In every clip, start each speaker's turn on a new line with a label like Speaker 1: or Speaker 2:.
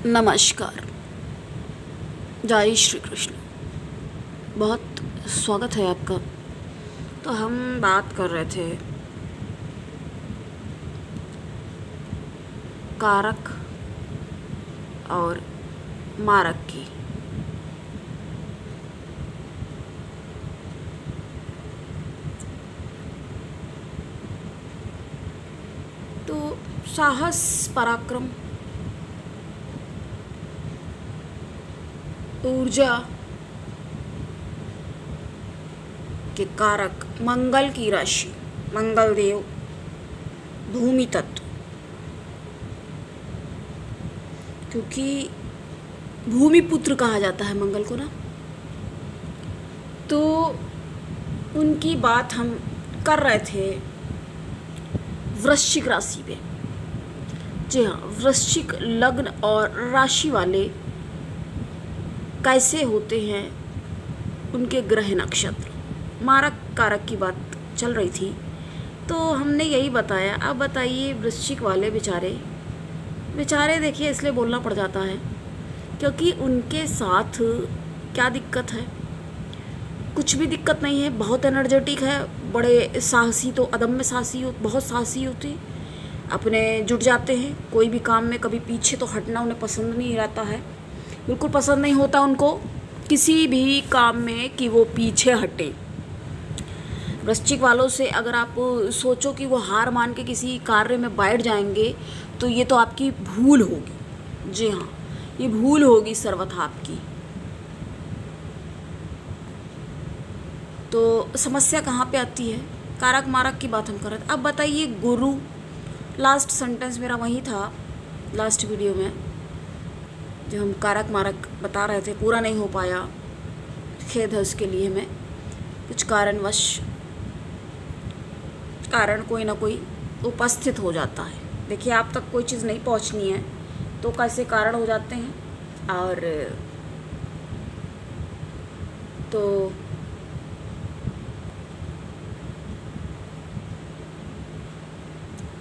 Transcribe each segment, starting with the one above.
Speaker 1: नमस्कार। जय श्री कृष्ण। बहुत स्वागत है आपका। तो हम बात कर रहे थे कारक और मारक की। तो साहस, पराक्रम, ऊर्जा के कारक मंगल की राशि, मंगल देव, भूमि तत्व, क्योंकि भूमि पुत्र कहा जाता है मंगल को ना। तो उनकी बात हम कर रहे थे वृश्चिक राशि पे। जी हाँ, वृश्चिक लग्न और राशि वाले कैसे होते हैं, उनके ग्रह नक्षत्र, मारक कारक की बात चल रही थी। तो हमने यही बताया। अब बताइए वृश्चिक वाले बेचारे देखिए, इसलिए बोलना पड़ जाता है क्योंकि उनके साथ क्या दिक्कत है। कुछ भी दिक्कत नहीं है, बहुत एनर्जेटिक है, बड़े साहसी, तो अदम्य साहसी, बहुत साहसी होते, अपने जुट जाते हैं कोई भी काम में। कभी पीछे तो हटना उन्हें पसंद नहीं रहता है, बिल्कुल पसंद नहीं होता उनको किसी भी काम में कि वो पीछे हटे। वृश्चिक वालों से अगर आप सोचो कि वो हार मान के किसी कार्य में बैठ जाएंगे तो ये तो आपकी भूल होगी। जी हाँ, ये भूल होगी सर्वथा आपकी। तो समस्या कहाँ पे आती है? कारक मारक की बात हम कर रहे थे। अब बताइए गुरु, लास्ट सेंटेंस मेरा वही था लास्ट वीडियो में, जो हम कारक मारक बता रहे थे, पूरा नहीं हो पाया, खेद है उसके लिए। मैं कुछ कारण कोई ना कोई उपस्थित हो जाता है। देखिए, आप तक कोई चीज़ नहीं पहुंचनी है तो कैसे कारण हो जाते हैं। और तो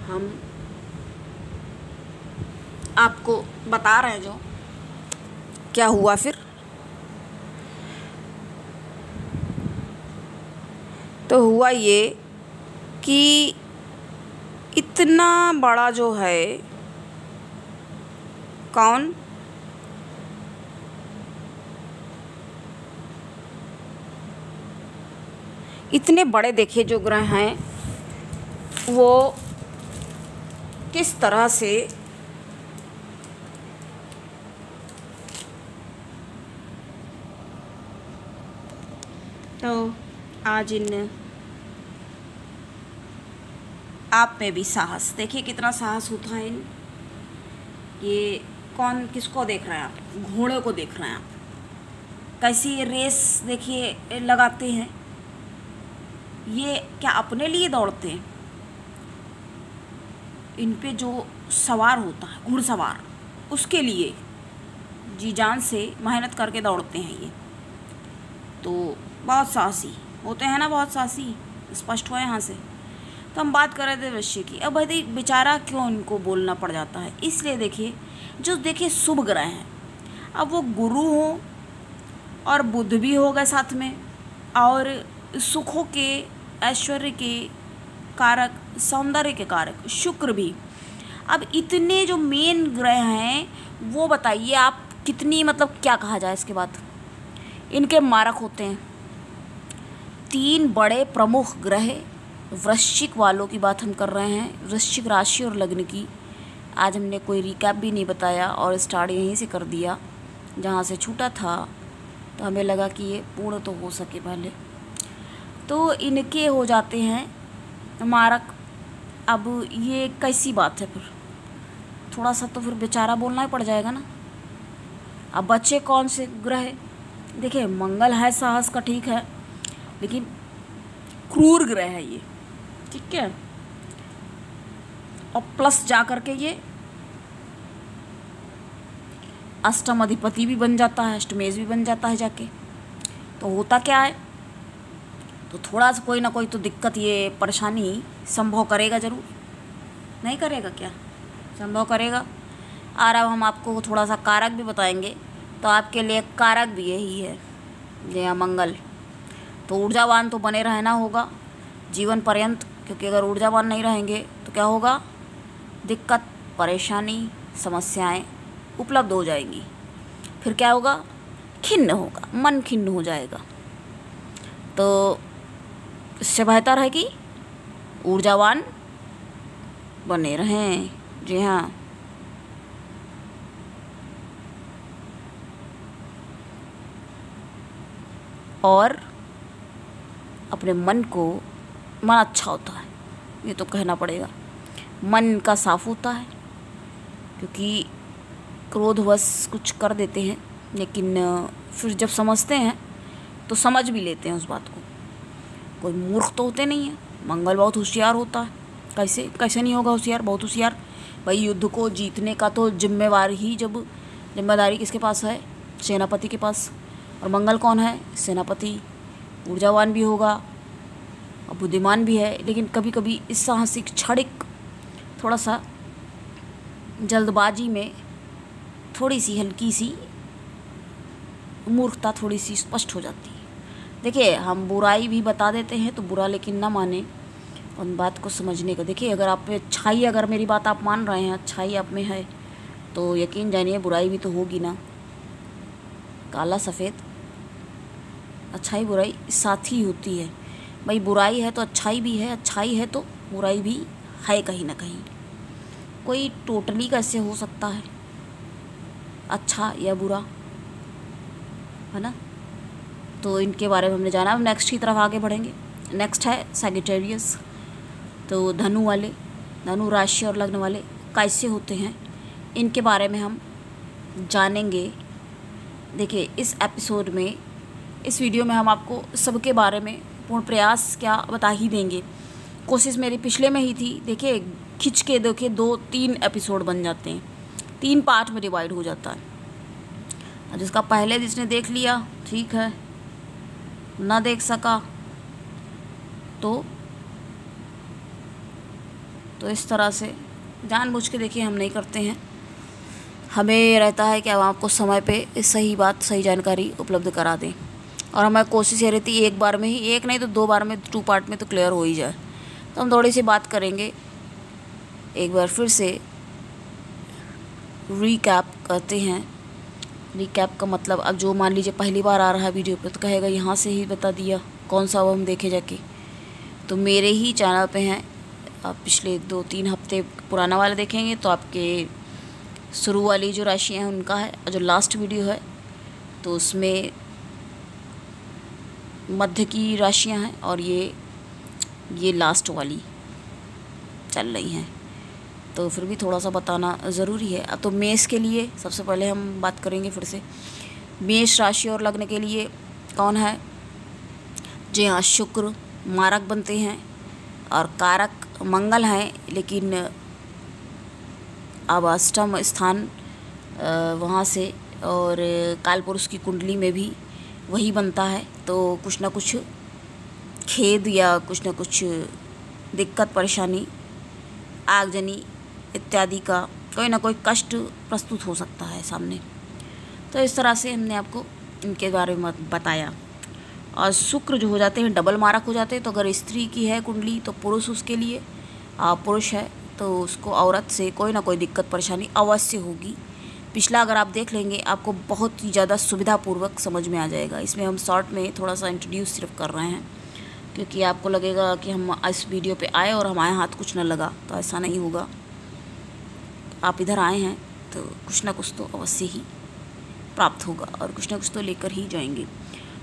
Speaker 1: हम आपको बता रहे हैं जो क्या हुआ फिर। तो हुआ ये कि इतना बड़ा जो है, कौन, इतने बड़े देखिए जो ग्रह हैं वो किस तरह से तो आज इन आप में भी साहस, देखिए कितना साहस होता है इन। ये कौन, किसको देख रहे हैं आप? घोड़े को देख रहे हैं आप, कैसी ये रेस देखिए लगाते हैं। ये क्या अपने लिए दौड़ते हैं? इन पे जो सवार होता है, घुड़सवार, उसके लिए जी जान से मेहनत करके दौड़ते हैं ये। तो बहुत साहसी होते हैं ना, बहुत साहसी, स्पष्ट हुआ यहाँ से। तो हम बात कर रहे थे वृश्चिक की। अब भाई बेचारा क्यों इनको बोलना पड़ जाता है? इसलिए देखिए, जो देखिए शुभ ग्रह हैं, अब वो गुरु हो और बुध भी हो गए साथ में, और सुखों के, ऐश्वर्य के कारक, सौंदर्य के कारक शुक्र भी। अब इतने जो मेन ग्रह हैं वो बताइए आप कितनी, मतलब क्या कहा जाए इसके बाद, इनके मारक होते हैं। 3 बड़े प्रमुख ग्रह वृश्चिक वालों की बात हम कर रहे हैं, वृश्चिक राशि और लग्न की। आज हमने कोई रिकैप भी नहीं बताया और स्टार्ट यहीं से कर दिया जहाँ से छूटा था। तो हमें लगा कि ये पूर्ण तो हो सके पहले। तो इनके हो जाते हैं मारक। अब ये कैसी बात है फिर? थोड़ा सा तो फिर बेचारा बोलना ही पड़ जाएगा ना। अब बच्चे कौन से ग्रह? देखिए, मंगल है साहस का, ठीक है, लेकिन क्रूर ग्रह है ये, ठीक है। और प्लस जा करके ये अष्टम अधिपति भी बन जाता है, अष्टमेश भी बन जाता है जाके। तो होता क्या है, तो थोड़ा सा कोई ना कोई तो दिक्कत, ये परेशानी संभव करेगा ज़रूर। नहीं करेगा क्या? संभव करेगा। और अब हम आपको थोड़ा सा कारक भी बताएंगे। तो आपके लिए कारक भी यही है, जी हाँ, मंगल। तो ऊर्जावान तो बने रहना होगा जीवन पर्यंत, क्योंकि अगर ऊर्जावान नहीं रहेंगे तो क्या होगा, दिक्कत, परेशानी, समस्याएं उपलब्ध हो जाएंगी। फिर क्या होगा, खिन्न होगा, मन खिन्न हो जाएगा। तो इससे बेहतर है कि ऊर्जावान बने रहें, जी हाँ। और अपने मन अच्छा होता है, ये तो कहना पड़ेगा। मन का साफ होता है, क्योंकि क्रोधवश कुछ कर देते हैं, लेकिन फिर जब समझते हैं तो समझ भी लेते हैं उस बात को। कोई मूर्ख तो होते नहीं है। मंगल बहुत होशियार होता है। कैसे नहीं होगा होशियार, बहुत होशियार। भाई युद्ध को जीतने का तो जिम्मेदारी किसके पास है, सेनापति के पास। और मंगल कौन है, सेनापति। ऊर्जावान भी होगा और बुद्धिमान भी है, लेकिन कभी कभी इस साहसिक क्षणिक थोड़ा सा जल्दबाजी में थोड़ी सी हल्की सी मूर्खता थोड़ी सी स्पष्ट हो जाती है। देखिए, हम बुराई भी बता देते हैं तो बुरा लेकिन ना माने, उन बात को समझने का। देखिए, अगर आप में अच्छाई, अगर मेरी बात आप मान रहे हैं, अच्छाई आप में है, तो यकीन जानिए बुराई भी तो होगी ना। काला सफ़ेद, अच्छाई बुराई साथ ही होती है। भाई बुराई है तो अच्छाई भी है, अच्छाई है तो बुराई भी है कहीं ना कहीं। कोई टोटली कैसे हो सकता है अच्छा या बुरा, है ना। तो इनके बारे में हमने जाना। अब नेक्स्ट की तरफ आगे बढ़ेंगे। नेक्स्ट है सैजिटेरियस। तो धनु राशि और लग्न वाले कैसे होते हैं, इनके बारे में हम जानेंगे। देखिए, इस एपिसोड में, इस वीडियो में हम आपको सबके बारे में पूर्ण प्रयास क्या बता ही देंगे। कोशिश मेरी पिछले में ही थी। देखिए, खिंच के देखिए 2-3 एपिसोड बन जाते हैं, 3 पार्ट में डिवाइड हो जाता है। जिसका पहले जिसने देख लिया ठीक है, ना देख सका तो इस तरह से जानबूझ के देखिए हम नहीं करते हैं। हमें रहता है कि हम आपको समय पे सही बात, सही जानकारी उपलब्ध करा दें। और हमारी कोशिश ये रहती है एक बार में ही, एक नहीं तो 2 बार में, 2 पार्ट में तो क्लियर हो ही जाए। तो हम थोड़ी सी बात करेंगे, एक बार फिर से रीकैप करते हैं। रीकैप का मतलब, अब जो मान लीजिए पहली बार आ रहा है वीडियो पे तो कहेगा यहाँ से ही बता दिया, कौन सा वो हम देखे जाके। तो मेरे ही चैनल पे हैं, आप पिछले 2-3 हफ्ते पुराना वाला देखेंगे तो आपके शुरू वाली जो राशियाँ हैं उनका है, और जो लास्ट वीडियो है तो उसमें मध्य की राशियाँ हैं, और ये लास्ट वाली चल रही हैं। तो फिर भी थोड़ा सा बताना ज़रूरी है। अब तो मेष के लिए सबसे पहले हम बात करेंगे फिर से। मेष राशि और लग्न के लिए कौन है, जी हाँ, शुक्र मारक बनते हैं और कारक मंगल हैं, लेकिन अब अष्टम स्थान वहाँ से, और कालपुरुष की कुंडली में भी वही बनता है। तो कुछ ना कुछ खेद या कुछ ना कुछ दिक्कत, परेशानी, आगजनी इत्यादि का कोई ना कोई कष्ट प्रस्तुत हो सकता है सामने। तो इस तरह से हमने आपको इनके बारे में बताया। और शुक्र जो हो जाते हैं डबल मारक हो जाते हैं। तो अगर स्त्री की है कुंडली तो पुरुष उसके लिए, पुरुष है तो उसको औरत से कोई ना कोई दिक्कत परेशानी अवश्य होगी। पिछला अगर आप देख लेंगे आपको बहुत ही ज़्यादा सुविधापूर्वक समझ में आ जाएगा। इसमें हम शॉर्ट में थोड़ा सा इंट्रोड्यूस सिर्फ कर रहे हैं, क्योंकि आपको लगेगा कि हम इस वीडियो पे आए और हमारे हाथ कुछ न लगा, तो ऐसा नहीं होगा। आप इधर आए हैं तो कुछ ना कुछ तो अवश्य ही प्राप्त होगा, और कुछ ना कुछ तो लेकर ही जाएंगे।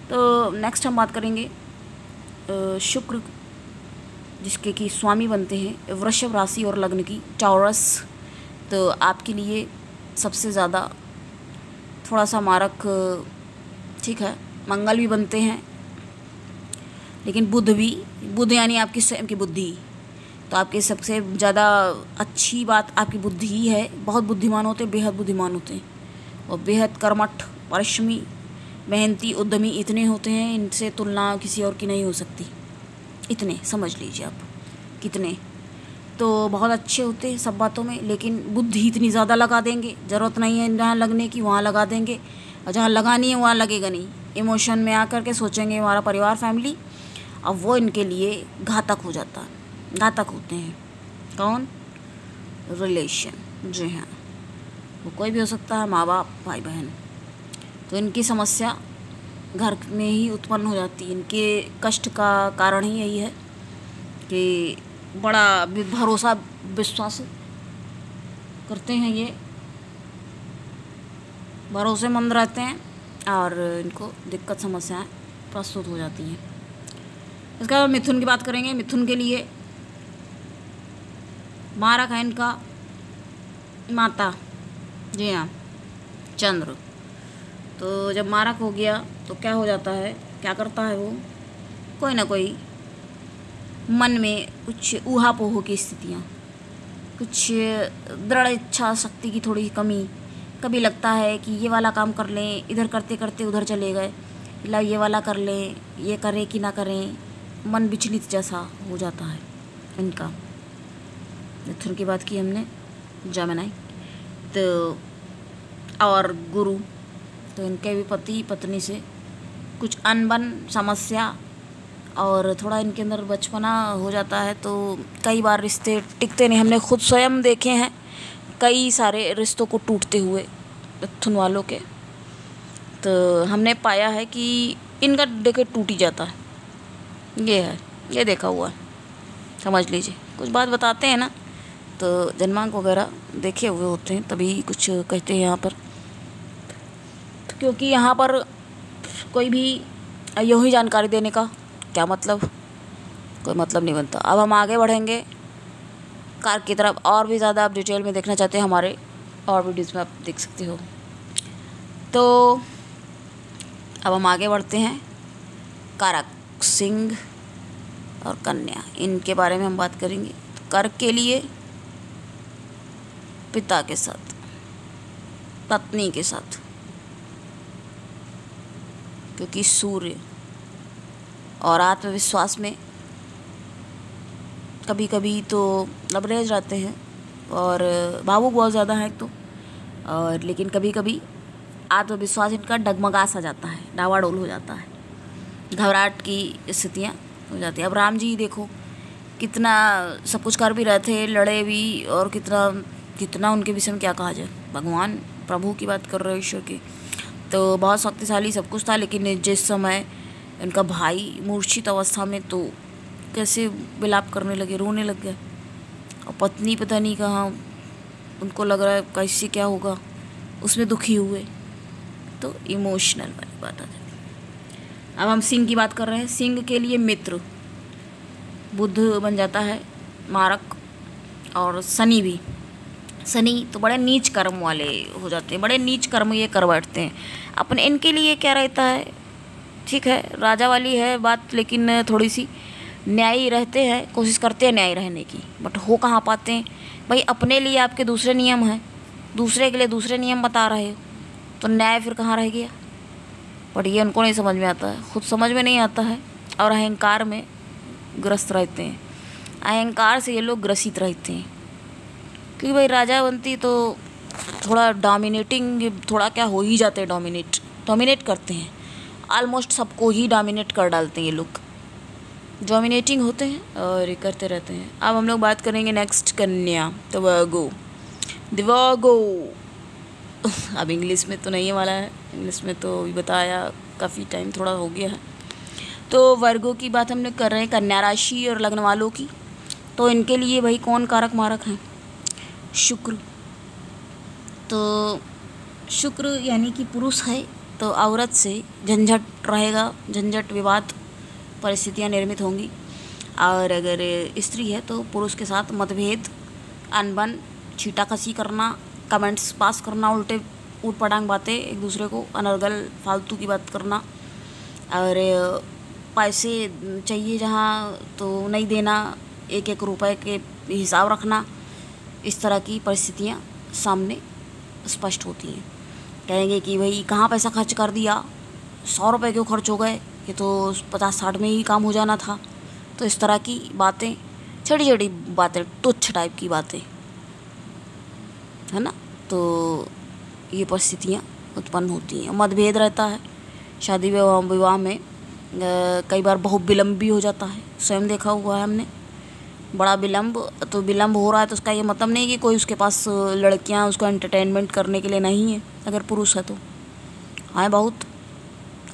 Speaker 1: तो नेक्स्ट हम बात करेंगे शुक्र, जिसके कि स्वामी बनते हैं वृषभ राशि और लग्न की, टॉरस। तो आपके लिए सबसे ज़्यादा थोड़ा सा मारक, ठीक है, मंगल भी बनते हैं, लेकिन बुध यानी आपकी स्वयं की बुद्धि। तो आपके सबसे ज़्यादा अच्छी बात आपकी बुद्धि ही है। बहुत बुद्धिमान होते हैं, बेहद बुद्धिमान होते हैं, और बेहद कर्मठ, परिश्रमी, मेहनती, उद्यमी इतने होते हैं, इनसे तुलना किसी और की नहीं हो सकती। इतने समझ लीजिए आप कितने। तो बहुत अच्छे होते हैं सब बातों में, लेकिन बुद्धि इतनी ज़्यादा लगा देंगे, ज़रूरत नहीं है जहाँ लगने की वहाँ लगा देंगे, और जहाँ लगानी है वहाँ लगेगा नहीं। इमोशन में आकर के सोचेंगे हमारा परिवार फैमिली, अब वो इनके लिए घातक हो जाता है। घातक होते हैं कौन? रिलेशन। जी हाँ, वो कोई भी हो सकता है, माँ बाप, भाई बहन। तो इनकी समस्या घर में ही उत्पन्न हो जाती है। इनके कष्ट का कारण ही यही है कि बड़ा भरोसा विश्वास करते हैं, ये भरोसेमंद रहते हैं और इनको दिक्कत समस्याएं प्रस्तुत हो जाती हैं। इसके बाद मिथुन की बात करेंगे। मिथुन के लिए मारक है इनका माता, जी हाँ, चंद्र। तो जब मारक हो गया तो क्या हो जाता है, क्या करता है वो, कोई ना कोई मन में कुछ ऊहापोह की स्थितियाँ, कुछ दृढ़ इच्छा शक्ति की थोड़ी कमी, कभी लगता है कि ये वाला काम कर लें, इधर करते करते उधर चले गए, ला ये वाला कर लें, ये करें कि ना करें, मन विचलित जैसा हो जाता है इनका। मिथुन की बात की हमने, जमेनाई। तो और गुरु, तो इनके भी पति पत्नी से कुछ अनबन समस्या और थोड़ा इनके अंदर बचपना हो जाता है, तो कई बार रिश्ते टिकते नहीं। हमने खुद स्वयं देखे हैं कई सारे रिश्तों को टूटते हुए मिथुन वालों के, तो हमने पाया है कि इनका देखे टूट ही जाता है। ये है, ये देखा हुआ है, समझ लीजिए। कुछ बात बताते हैं ना, तो जन्मांक वगैरह देखे हुए होते हैं, तभी कुछ कहते हैं यहाँ पर, क्योंकि यहाँ पर कोई भी यूँ ही जानकारी देने का क्या मतलब, कोई मतलब नहीं बनता। अब हम आगे बढ़ेंगे कार की तरफ, और भी ज़्यादा आप डिटेल में देखना चाहते हैं हमारे और वीडियोज़ में आप देख सकते हो। तो अब हम आगे बढ़ते हैं कारक सिंह और कन्या, इनके बारे में हम बात करेंगे। तो कर्क के लिए पिता के साथ, पत्नी के साथ, क्योंकि सूर्य और आत्मविश्वास में कभी कभी तो लबरेज रहते हैं और भावुक बहुत ज़्यादा है तो, और लेकिन कभी कभी आत्मविश्वास इनका डगमगा सा जाता है, डावाडोल हो जाता है, घबराहट की स्थितियाँ हो जाती है। अब राम जी देखो कितना सब कुछ कर भी रहे थे, लड़े भी, और कितना कितना उनके विषय में क्या कहा जाए, भगवान प्रभु की बात कर रहे हो, ईश्वर की, तो बहुत शक्तिशाली सब कुछ था। लेकिन जिस समय इनका भाई मूर्छित अवस्था में, तो कैसे विलाप करने लगे, रोने लग गए, और पत्नी पता नहीं कहाँ, उनको लग रहा है कैसे क्या होगा, उसमें दुखी हुए, तो इमोशनल वाली बात आ जाती है। अब हम सिंह की बात कर रहे हैं। सिंह के लिए मित्र बुध बन जाता है मारक, और शनि भी। शनि तो बड़े नीच कर्म वाले हो जाते हैं, बड़े नीच कर्म ये कर बैठते हैं अपने। इनके लिए क्या रहता है, ठीक है राजा वाली है बात, लेकिन थोड़ी सी न्यायी रहते हैं, कोशिश करते हैं न्यायी रहने की, बट हो कहाँ पाते हैं भाई। अपने लिए आपके दूसरे नियम हैं, दूसरे के लिए दूसरे नियम बता रहे हो, तो न्याय फिर कहाँ रह गया। बट ये उनको नहीं समझ में आता है, खुद समझ में नहीं आता है, और अहंकार में ग्रस्त रहते हैं। अहंकार से ये लोग ग्रसित रहते हैं, क्योंकि भाई राजा बनती तो थोड़ा डोमिनेटिंग, थोड़ा क्या हो ही जाते हैं, डोमिनेट करते हैं, ऑलमोस्ट सबको ही डोमिनेट कर डालते हैं ये लोग, डोमिनेटिंग होते हैं और ये करते रहते हैं। अब हम लोग बात करेंगे नेक्स्ट कन्या, तो वर्गो, दिवर्गो। अब इंग्लिश में तो नहीं वाला है, इंग्लिश में तो अभी बताया, काफ़ी टाइम थोड़ा हो गया है। तो वर्गो की बात हम लोग कर रहे हैं, कन्या राशि और लग्न वालों की। तो इनके लिए भाई कौन कारक मारक हैं, शुक्र। तो शुक्र यानी कि पुरुष है, तो औरत से झंझट रहेगा, झंझट विवाद परिस्थितियाँ निर्मित होंगी। और अगर स्त्री है तो पुरुष के साथ मतभेद, अनबन, छीटाकसी करना, कमेंट्स पास करना, उल्टे ऊट पटांग बातें, एक दूसरे को अनर्गल फालतू की बात करना, और पैसे चाहिए जहाँ तो नहीं देना, एक एक रुपए के हिसाब रखना, इस तरह की परिस्थितियाँ सामने स्पष्ट होती हैं। कहेंगे कि भाई कहाँ पैसा खर्च कर दिया, 100 रुपये क्यों खर्च हो गए, ये तो 50-60 में ही काम हो जाना था। तो इस तरह की बातें छोटी छोटी बातें, तुच्छ टाइप की बातें, है ना। तो ये परिस्थितियाँ उत्पन्न होती हैं, मतभेद रहता है शादी विवाह में। कई बार बहुत विलम्ब भी हो जाता है, स्वयं देखा हुआ है हमने, बड़ा विलम्ब। तो विलम्ब हो रहा है तो उसका ये मतलब नहीं कि कोई उसके पास लड़कियां उसको एंटरटेनमेंट करने के लिए नहीं है, अगर पुरुष है तो हाँ बहुत,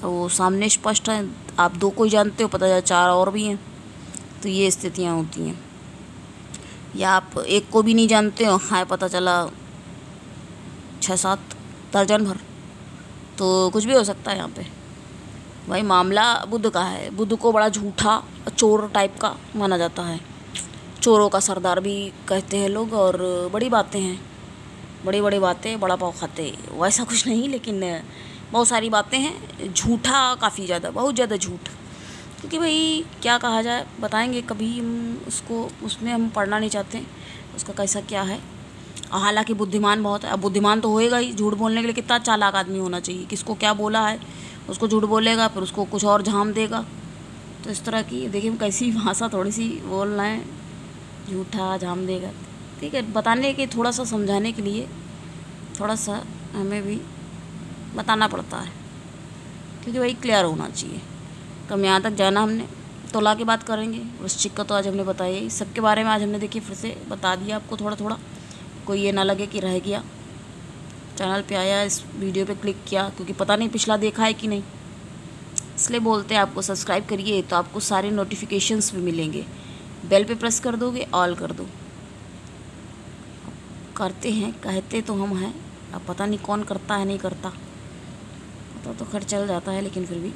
Speaker 1: वो सामने स्पष्ट है, आप 2 को ही जानते हो, पता चला 4 और भी हैं। तो ये स्थितियाँ होती हैं। या आप 1 को भी नहीं जानते हो, हाँ पता चला 6-7 दर्जन भर। तो कुछ भी हो सकता है यहाँ पे। भाई मामला बुध का है, बुध को बड़ा झूठा चोर टाइप का माना जाता है, चोरों का सरदार भी कहते हैं लोग। और बड़ी बातें हैं, बड़ी बड़ी बातें, बड़ा पाव खाते, वैसा कुछ नहीं, लेकिन बहुत सारी बातें हैं, झूठा काफ़ी ज़्यादा, बहुत ज़्यादा झूठ। क्योंकि भाई क्या कहा जाए, बताएंगे कभी हम उसको, उसमें हम पढ़ना नहीं चाहते उसका कैसा क्या है। हालांकि बुद्धिमान बहुत है, अब बुद्धिमान तो होएगा ही, झूठ बोलने के लिए कितना चालाक आदमी होना चाहिए, किसको क्या बोला है उसको झूठ बोलेगा, फिर उसको कुछ और झाम देगा। तो इस तरह की देखिए हम कैसी भाषा थोड़ी सी बोल रहे हैं, झूठा झाम देगा, ठीक है, बताने के, थोड़ा सा समझाने के लिए थोड़ा सा हमें भी बताना पड़ता है, क्योंकि भाई क्लियर होना चाहिए। कम यहाँ तक जाना हमने, तुला की बात करेंगे, वृश्चिक का तो आज हमने बताया ही, सबके बारे में आज हमने देखिए फिर से बता दिया आपको थोड़ा थोड़ा, कोई ये ना लगे कि रह गया। चैनल पे आया, इस वीडियो पे क्लिक किया, क्योंकि पता नहीं पिछला देखा है कि नहीं, इसलिए बोलते हैं आपको सब्सक्राइब करिए, तो आपको सारे नोटिफिकेशंस भी मिलेंगे। बेल पे प्रेस कर दोगे, ऑल कर दो। करते हैं, कहते तो हम हैं, अब पता नहीं कौन करता है नहीं करता, पता तो खैर चल जाता है, लेकिन फिर भी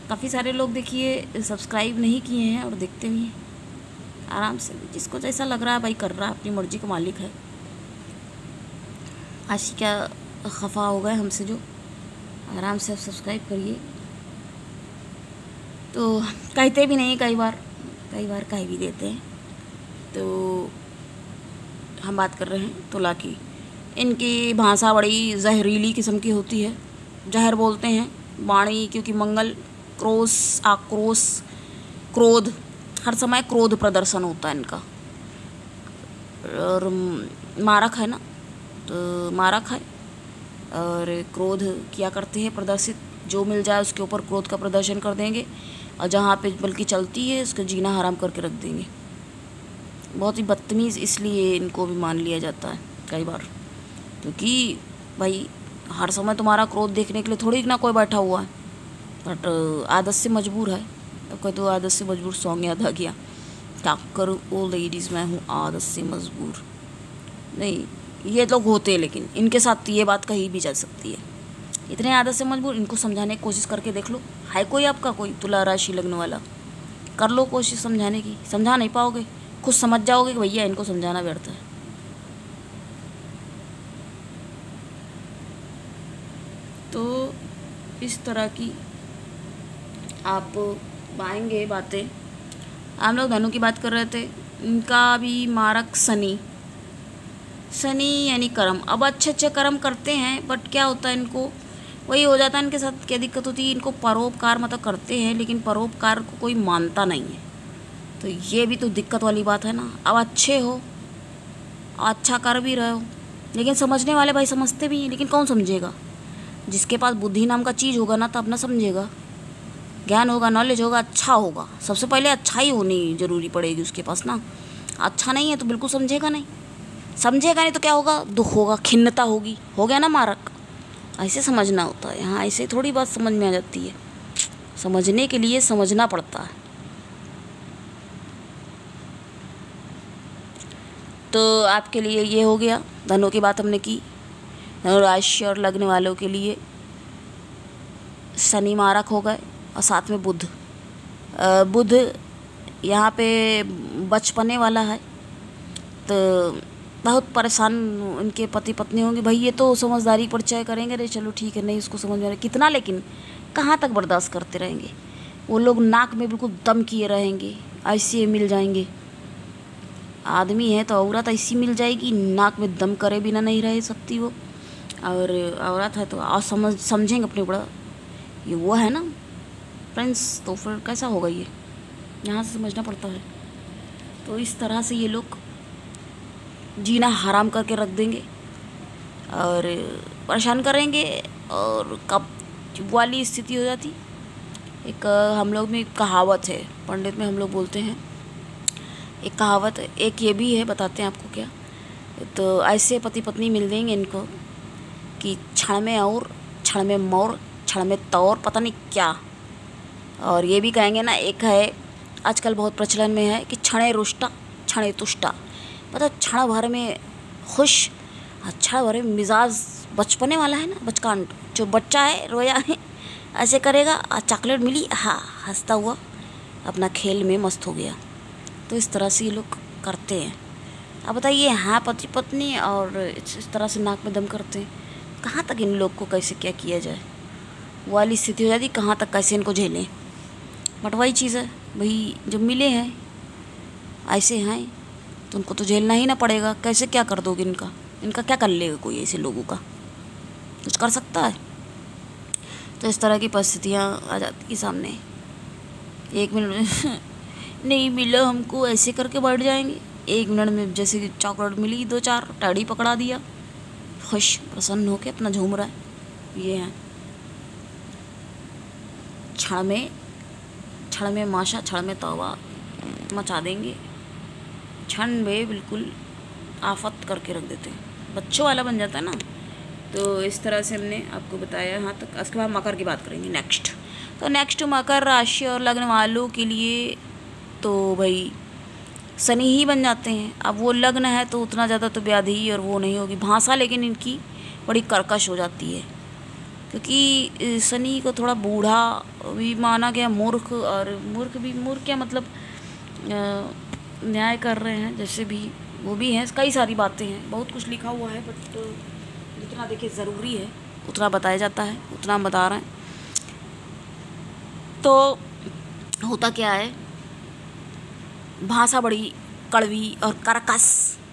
Speaker 1: काफ़ी सारे लोग देखिए सब्सक्राइब नहीं किए हैं और देखते भी हैं आराम से, जिसको जैसा लग रहा है भाई कर रहा है, अपनी मर्जी का मालिक है। आज क्या खफा हो गए हमसे जो, आराम से आप सब्सक्राइब करिए। तो कहते भी नहीं, कई बार कह भी देते हैं। तो हम बात कर रहे हैं तुला की, इनकी भाषा बड़ी जहरीली किस्म की होती है, जहर बोलते हैं वाणी, क्योंकि मंगल, क्रोध, आक्रोश, क्रोध, हर समय क्रोध प्रदर्शन होता है इनका। और मारक है ना, तो मारक है और क्रोध किया करते हैं प्रदर्शित, जो मिल जाए उसके ऊपर क्रोध का प्रदर्शन कर देंगे, और जहाँ पे बल्कि चलती है उसका जीना हराम करके रख देंगे। बहुत ही बदतमीज़ इसलिए इनको भी मान लिया जाता है कई बार, क्योंकि भाई हर समय तुम्हारा क्रोध देखने के लिए थोड़ी ना कोई बैठा हुआ है, बट आदत से मजबूर है। तो कोई तो आदत से मजबूर सॉन्ग याद आ गया, क्या करूँ ओ लेडीज़ मैं हूँ आदत से मजबूर। नहीं, ये लोग होते हैं, लेकिन इनके साथ ये बात कही भी जा सकती है, इतने आदत से मजबूर। इनको समझाने की कोशिश करके देख लो, है कोई आपका कोई तुला राशि लगने वाला, कर लो कोशिश समझाने की, समझा नहीं पाओगे, खुद समझ जाओगे कि भैया इनको समझाना व्यर्थ है। तो इस तरह की आप पाएंगे बातें। हम लोग धनु की बात कर रहे थे, इनका भी मारक शनि यानी कर्म। अब अच्छे कर्म करते हैं, बट क्या होता है इनको, वही हो जाता है इनके साथ। क्या दिक्कत होती है, इनको परोपकार मतलब करते हैं, लेकिन परोपकार को कोई मानता नहीं है। तो ये भी तो दिक्कत वाली बात है ना। अब अच्छे हो, अच्छा कर भी रहे हो, लेकिन समझने वाले भाई समझते भी हैं, लेकिन कौन समझेगा। जिसके पास बुद्धि नाम का चीज़ होगा ना, तब ना समझेगा, ज्ञान होगा, नॉलेज होगा, अच्छा होगा। सबसे पहले अच्छा ही होनी ज़रूरी पड़ेगी उसके पास ना। अच्छा नहीं है तो बिल्कुल समझेगा नहीं, तो क्या होगा, दुख होगा, खिन्नता होगी, हो गया ना मारक। ऐसे समझना होता है यहाँ, ऐसे थोड़ी बात समझ में आ जाती है, समझने के लिए समझना पड़ता है। तो आपके लिए ये हो गया, धनु की बात हमने की। धनु राशि और लगने वालों के लिए शनि मारक हो गए, और साथ में बुध यहाँ पे बचपने वाला है। तो बहुत परेशान उनके पति पत्नी होंगे, भाई ये तो समझदारी परिचय करेंगे, अरे चलो ठीक है, नहीं इसको समझ में आ रहा कितना, लेकिन कहाँ तक बर्दाश्त करते रहेंगे वो लोग। नाक में बिल्कुल दम किए रहेंगे, ऐसे मिल जाएंगे। आदमी है तो औरत ऐसी मिल जाएगी, नाक में दम करे बिना नहीं रह सकती वो, और औरत है तो समझेंगे अपने बड़ा, ये वो है ना फ्रेंड्स। तो फिर कैसा होगा ये, यहाँ से समझना पड़ता है। तो इस तरह से ये लोग जीना हराम करके रख देंगे और परेशान करेंगे। और कब वाली स्थिति हो जाती, एक हम लोग में एक कहावत है, पंडित में हम लोग बोलते हैं, एक कहावत एक ये भी है, बताते हैं आपको क्या। तो ऐसे पति पत्नी मिल देंगे इनको कि क्षण में और, क्षण में मोर, क्षण में तौर, पता नहीं क्या। और ये भी कहेंगे ना, एक है आजकल बहुत प्रचलन में है कि क्षणे रुष्टा क्षणे तुष्टा, मतलब क्षण भर में खुश, क्षण भर में मिजाज बचपने वाला है ना, बचकान जो बच्चा है रोया है ऐसे करेगा, आज चॉकलेट मिली, हाँ हंसता हुआ अपना खेल में मस्त हो गया। तो इस तरह से ये लोग करते हैं। अब बताइए, हाँ पति पत्नी और इस तरह से नाक में दम करते हैं, कहाँ तक इन लोग को कैसे क्या किया जाए, वो वाली स्थिति हो जाती, कहाँ तक कैसे इनको झेलें। बट वही चीज़ है भाई, जब मिले हैं ऐसे हैं तो उनको तो झेलना ही ना पड़ेगा। कैसे क्या कर दोगे इनका क्या कर लेगा कोई ऐसे लोगों का, कुछ कर सकता है। तो इस तरह की परिस्थितियाँ आ जाती है सामने। 1 मिनट में नहीं मिला हमको ऐसे करके बैठ जाएंगे, 1 मिनट में जैसे कि चॉकलेट मिली 2-4 टैडी पकड़ा दिया, खुश प्रसन्न होके अपना झूम रहा है। ये हैं क्षण में माशा, क्षण में तौबा मचा देंगे, क्षण में बिल्कुल आफत करके रख देते हैं, बच्चों वाला बन जाता है ना। तो इस तरह से हमने आपको बताया यहाँ तक। उसके बाद मकर की बात करेंगे नेक्स्ट। तो नेक्स्ट मकर राशि और लग्न वालों के लिए तो भाई शनि ही बन जाते हैं। अब वो लग्न है तो उतना ज़्यादा तो व्याधि और वो नहीं होगी, भाषा लेकिन इनकी बड़ी कर्कश हो जाती है, क्योंकि शनि को थोड़ा बूढ़ा भी माना गया, मूर्ख, और मूर्ख क्या मतलब न्याय कर रहे हैं जैसे भी वो भी हैं, कई सारी बातें हैं, बहुत कुछ लिखा हुआ है, बट जितना देखिए ज़रूरी है उतना बताया जाता है, उतना हम बता रहे हैं। तो होता क्या है, भाषा बड़ी कड़वी और कर्कश,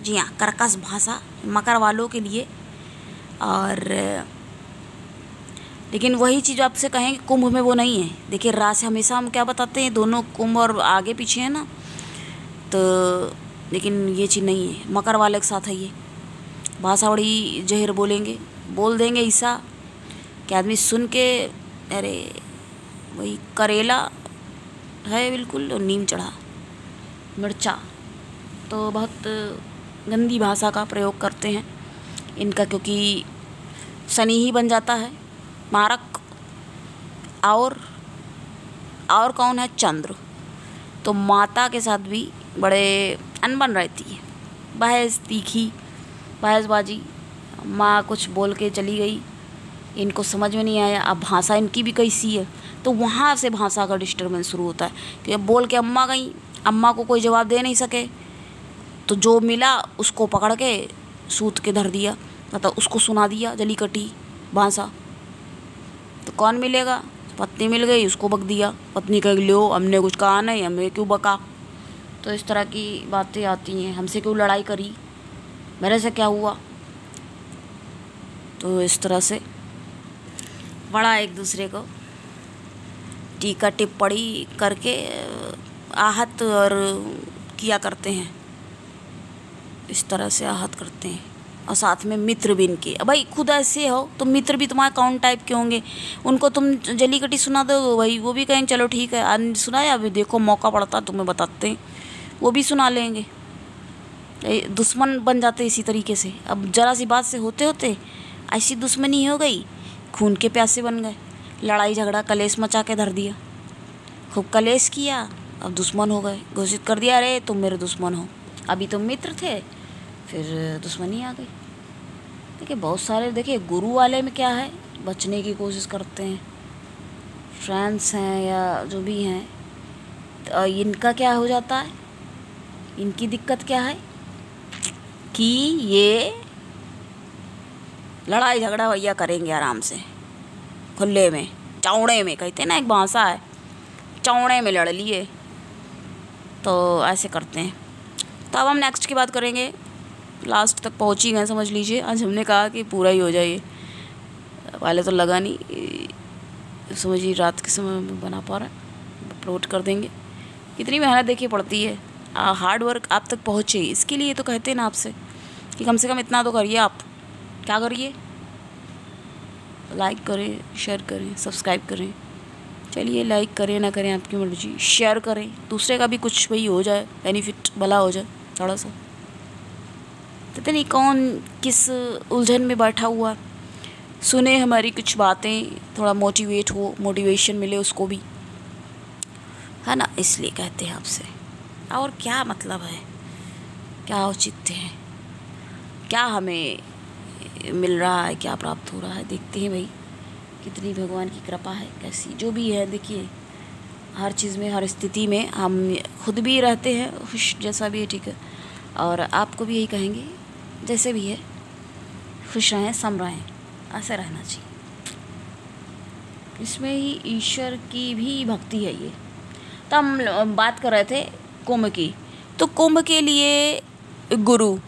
Speaker 1: जी हाँ कर्कश भाषा मकर वालों के लिए। और लेकिन वही चीज़ आपसे कहें कि कुंभ में वो नहीं है। देखिए राशि हमेशा हम क्या बताते हैं, दोनों कुंभ और आगे पीछे है ना, तो लेकिन ये चीज़ नहीं है, मकर वाले के साथ है ये। भाषा बड़ी जहर बोलेंगे, बोल देंगे ऐसा कि आदमी सुन के अरे वही करेला है बिल्कुल, और नीम चढ़ा मिर्चा। तो बहुत गंदी भाषा का प्रयोग करते हैं इनका, क्योंकि शनि ही बन जाता है मारक। और कौन है, चंद्र। तो माता के साथ भी बड़े अनबन रहती है, बहस तीखी बहसबाजी, माँ कुछ बोल के चली गई, इनको समझ में नहीं आया, अब भाषा इनकी भी कैसी है, तो वहाँ से भाषा का डिस्टर्बेंस शुरू होता है कि अब बोल के अम्मा गई, अम्मा को कोई जवाब दे नहीं सके, तो जो मिला उसको पकड़ के सूत के धर दिया, मतलब उसको सुना दिया जली कटी भाषा। तो कौन मिलेगा, पत्नी मिल गई, उसको बक दिया, पत्नी कह लो हमने कुछ कहा नहीं, हमें क्यों बका। तो इस तरह की बातें आती हैं, हमसे क्यों लड़ाई करी, मेरे से क्या हुआ। तो इस तरह से बड़ा एक दूसरे को टीका टिप्पणी करके आहत और किया करते हैं, इस तरह से आहत करते हैं। और साथ में मित्र भी इनके, अब भाई खुद ऐसे हो तो मित्र भी तुम्हारे कौन टाइप के होंगे, उनको तुम जली कटी सुना दो भाई, वो भी कहेंगे चलो ठीक है आज सुनाया, अभी देखो मौका पड़ता तुम्हें बताते हैं, वो भी सुना लेंगे। दुश्मन बन जाते इसी तरीके से। अब ज़रा सी बात से होते होते ऐसी दुश्मनी हो गई, खून के प्यासे बन गए, लड़ाई झगड़ा कलेश मचा के धर दिया, खूब कलेश किया, अब दुश्मन हो गए, घोषित कर दिया अरे तुम मेरे दुश्मन हो, अभी तुम मित्र थे फिर दुश्मनी आ गई। देखिए बहुत सारे, देखिए गुरु वाले में क्या है, बचने की कोशिश करते हैं, फ्रेंड्स हैं या जो भी हैं, तो इनका क्या हो जाता है, इनकी दिक्कत क्या है कि ये लड़ाई झगड़ा भैया करेंगे आराम से खुले में, चौड़े में, कहते हैं ना एक भाषा है, चौड़े में लड़ लिए, तो ऐसे करते हैं। तो अब हम नेक्स्ट की बात करेंगे, लास्ट तक पहुंच ही गए समझ लीजिए। आज हमने कहा कि पूरा ही हो जाए, पहले तो लगा नहीं, समझिए रात के समय में बना पा रहा है, अपलोड कर देंगे। कितनी मेहनत देखिए पड़ती है, हार्ड वर्क आप तक पहुँचे, इसके लिए तो कहते हैं ना आपसे कि कम से कम इतना तो करिए। आप क्या करिए, लाइक करें, शेयर करें, सब्सक्राइब करें। चलिए लाइक करें ना करें आपकी मर्जी, शेयर करें, दूसरे का भी कुछ वही हो जाए, बेनिफिट भला हो जाए थोड़ा सा। पता नहीं कौन किस उलझन में बैठा हुआ, सुने हमारी कुछ बातें, थोड़ा मोटिवेट हो, मोटिवेशन मिले उसको भी, है ना, इसलिए कहते हैं आपसे। और क्या मतलब है, क्या औचित्य है, क्या हमें मिल रहा है, क्या प्राप्त हो रहा है, देखते हैं भाई कितनी भगवान की कृपा है, कैसी जो भी है। देखिए हर चीज़ में, हर स्थिति में हम खुद भी रहते हैं खुश, जैसा भी है ठीक है, और आपको भी यही कहेंगे जैसे भी है, खुश रहें, सम रहें, ऐसे रहना चाहिए। इसमें ही ईश्वर की भी भक्ति है। ये तो हम बात कर रहे थे कुंभ की, तो कुंभ के लिए गुरु,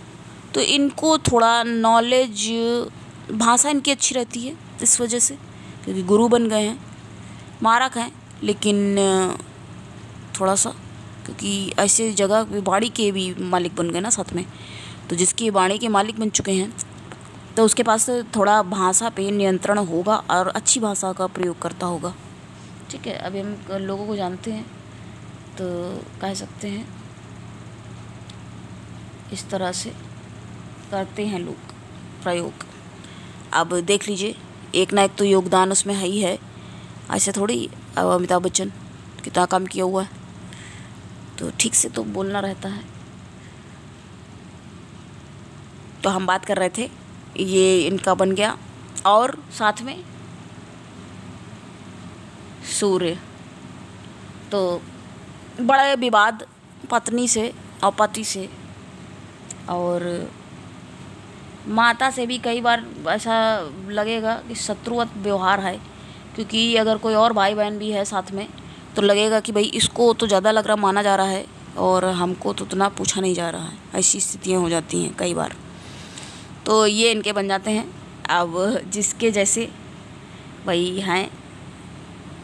Speaker 1: तो इनको थोड़ा नॉलेज, भाषा इनकी अच्छी रहती है इस वजह से, क्योंकि गुरु बन गए हैं, मारक हैं, लेकिन थोड़ा सा क्योंकि ऐसे जगह वाणी के भी मालिक बन गए ना साथ में, तो जिसकी वाणी के मालिक बन चुके हैं तो उसके पास थोड़ा भाषा पे नियंत्रण होगा और अच्छी भाषा का प्रयोग करता होगा। ठीक है, अभी हम लोगों को जानते हैं तो कह सकते हैं इस तरह से करते हैं लोग प्रयोग। अब देख लीजिए, एक ना एक तो योगदान उसमें है ही है, ऐसे थोड़ी। अब अमिताभ बच्चन कितना काम किया हुआ है, तो ठीक से तो बोलना रहता है। तो हम बात कर रहे थे, ये इनका बन गया, और साथ में सूर्य, तो बड़ा विवाद पत्नी से और पति से और माता से भी कई बार ऐसा लगेगा कि शत्रुवत व्यवहार है, क्योंकि अगर कोई और भाई बहन भी है साथ में तो लगेगा कि भाई इसको तो ज़्यादा लग रहा माना जा रहा है और हमको तो उतना पूछा नहीं जा रहा है। ऐसी स्थितियाँ हो जाती हैं कई बार, तो ये इनके बन जाते हैं। अब जिसके जैसे वही हैं,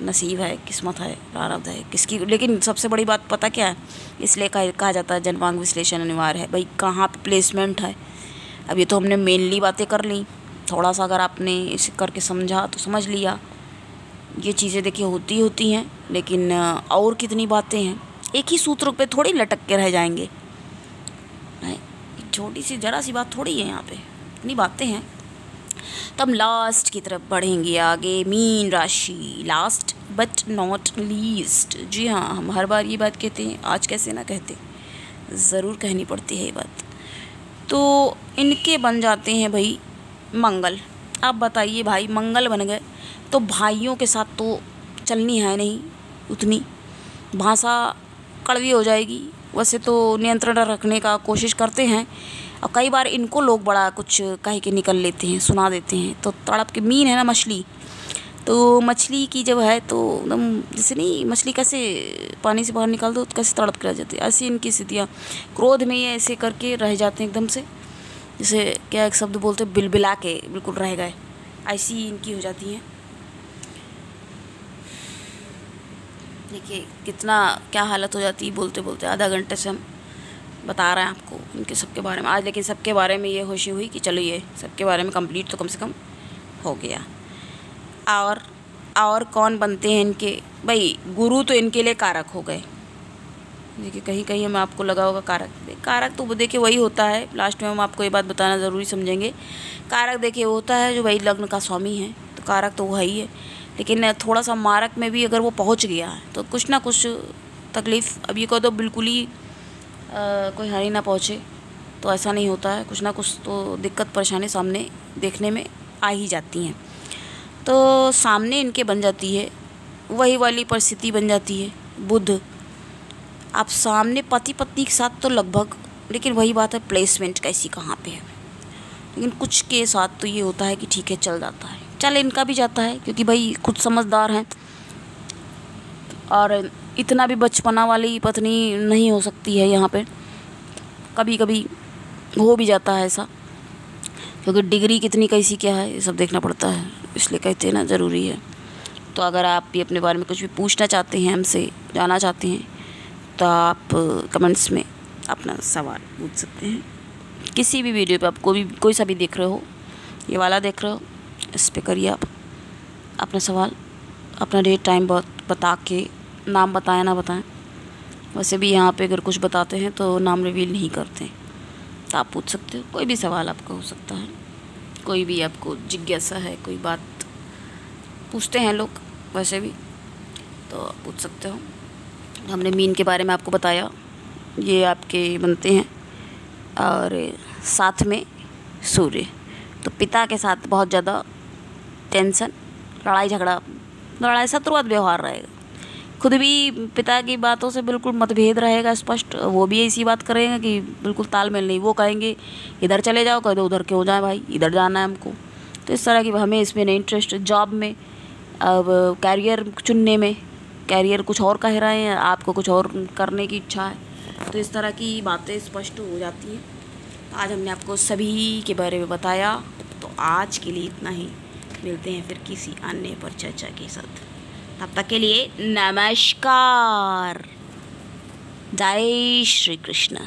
Speaker 1: नसीब है, किस्मत है, प्रारब्ध है किसकी। लेकिन सबसे बड़ी बात पता क्या है, इसलिए कहा जाता है जन्मांग विश्लेषण अनिवार्य है भाई, कहाँ पे प्लेसमेंट है। अब ये तो हमने मेनली बातें कर ली, थोड़ा सा अगर आपने इसे करके समझा तो समझ लिया। ये चीज़ें देखिए होती हैं, लेकिन और कितनी बातें हैं, एक ही सूत्र पे थोड़ी लटक के रह जाएंगे। छोटी सी जरा सी बात थोड़ी है, यहाँ पे इतनी बातें हैं। तो हम लास्ट की तरफ बढ़ेंगे आगे, मीन राशि, लास्ट बट नॉट लीस्ट। जी हाँ, हम हर बार ये बात कहते हैं, आज कैसे ना कहते, ज़रूर कहनी पड़ती है ये बात। तो इनके बन जाते हैं भाई मंगल। आप बताइए भाई, मंगल बन गए तो भाइयों के साथ तो चलनी है नहीं उतनी, भाषा कड़वी हो जाएगी। वैसे तो नियंत्रण रखने का कोशिश करते हैं, और कई बार इनको लोग बड़ा कुछ कह के निकल लेते हैं, सुना देते हैं। तो तड़प के, मीन है ना मछली, तो मछली की जब है तो एकदम जैसे नहीं, मछली कैसे पानी से बाहर निकाल दो तो कैसे तड़प के रह जाती है, ऐसी इनकी स्थितियाँ। क्रोध में ये ऐसे करके रह जाते हैं एकदम से, जैसे क्या एक शब्द बोलते, बिलबिला के बिल्कुल रह गए, ऐसी इनकी हो जाती हैं। देखिए कितना क्या हालत हो जाती है, बोलते बोलते आधा घंटे से हम बता रहे हैं आपको इनके सबके बारे में आज। लेकिन सबके बारे में ये खुशी हुई कि चलो ये सबके बारे में कंप्लीट तो कम से कम हो गया। और कौन बनते हैं इनके, भाई गुरु तो इनके लिए कारक हो गए। देखिए कहीं कहीं हमें आपको लगा होगा कारक तो देखिए वही होता है, लास्ट में हम आपको ये बात बताना ज़रूरी समझेंगे। कारक देखिए वो होता है जो भाई लग्न का स्वामी है, तो कारक तो वो है ही है। लेकिन थोड़ा सा मारक में भी अगर वो पहुंच गया है तो कुछ ना कुछ तकलीफ़, अब ये कहो तो बिल्कुल ही कोई हानि ना पहुंचे, तो ऐसा नहीं होता है, कुछ ना कुछ तो दिक्कत परेशानी सामने देखने में आ ही जाती हैं। तो सामने इनके बन जाती है वही वाली परिस्थिति बन जाती है बुध। आप सामने पति पत्नी के साथ तो लगभग, लेकिन वही बात है प्लेसमेंट कैसी कहाँ पे है। लेकिन कुछ के साथ तो ये होता है कि ठीक है चल जाता है, चल इनका भी जाता है, क्योंकि भाई खुद समझदार हैं और इतना भी बचपना वाली पत्नी नहीं हो सकती है यहाँ पे, कभी कभी हो भी जाता है ऐसा, क्योंकि डिग्री कितनी कैसी क्या है ये सब देखना पड़ता है, इसलिए कहते हैं ना ज़रूरी है। तो अगर आप भी अपने बारे में कुछ भी पूछना चाहते हैं, हमसे जानना चाहते हैं, तो आप कमेंट्स में अपना सवाल पूछ सकते हैं। किसी भी वीडियो पे आप कोई सा भी देख रहे हो, ये वाला देख रहे हो, इस पे करिए आप अपना सवाल, अपना डेट टाइम बता के, नाम बताएं ना बताएं। वैसे भी यहाँ पे अगर कुछ बताते हैं तो नाम रिवील नहीं करते, तो आप पूछ सकते हो। कोई भी सवाल आपका हो सकता है, कोई भी आपको जिज्ञासा है, कोई बात पूछते हैं लोग वैसे भी, तो आप पूछ सकते हो। हमने मीन के बारे में आपको बताया, ये आपके बनते हैं। और साथ में सूर्य, तो पिता के साथ बहुत ज़्यादा टेंशन, लड़ाई शत्रुवत व्यवहार रहेगा। खुद भी पिता की बातों से बिल्कुल मतभेद रहेगा स्पष्ट। वो भी ऐसी बात करेंगे कि बिल्कुल तालमेल नहीं। वो कहेंगे इधर चले जाओ, कह दो उधर क्यों जाए भाई, इधर जाना है हमको। तो इस तरह की हमें इसमें नहीं इंटरेस्ट। जॉब में अब कैरियर चुनने में, कैरियर कुछ और कह रहे हैं, आपको कुछ और करने की इच्छा है, तो इस तरह की बातें स्पष्ट हो जाती हैं। तो आज हमने आपको सभी के बारे में बताया। तो आज के लिए इतना ही, मिलते हैं फिर किसी अन्य पर चर्चा के साथ। तब तक के लिए नमस्कार। जय श्री कृष्ण।